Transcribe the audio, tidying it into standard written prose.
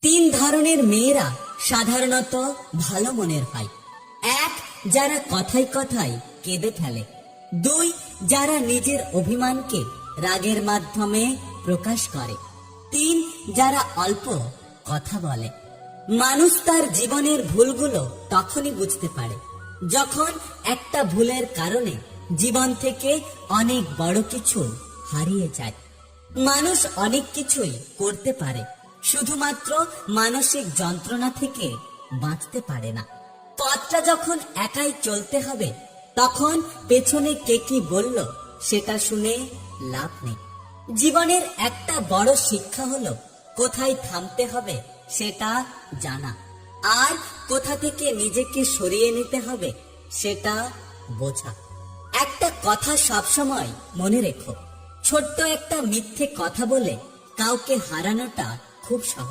তিন ধরনের মেয়েরা সাধারণত ভালো মনের হয়। এক, যারা কথায় কথায় কেঁদে ফেলে। দুই, যারা নিজের অভিমানকে রাগের মাধ্যমে প্রকাশ করে। তিন, যারা অল্প কথা বলে। মানুষ তার জীবনের ভুলগুলো তখনই বুঝতে পারে যখন একটা ভুলের কারণে জীবন থেকে অনেক বড় কিছু হারিয়ে যায়। মানুষ অনেক কিছুই করতে পারে, শুধুমাত্র মানসিক যন্ত্রণা থেকে বাঁচতে পারে না। পথটা যখন একাই চলতে হবে, তখন পেছনে কে কি বলল সেটা শুনে লাভ নেই। জীবনের একটা বড় শিক্ষা হলো কোথায় থামতে হবে সেটা জানা, আর কোথা থেকে নিজেকে সরিয়ে নিতে হবে সেটা বোঝা। একটা কথা সবসময় মনে রেখো, ছোট্ট একটা মিথ্যে কথা বলে কাউকে হারানোটা খুব সহজ।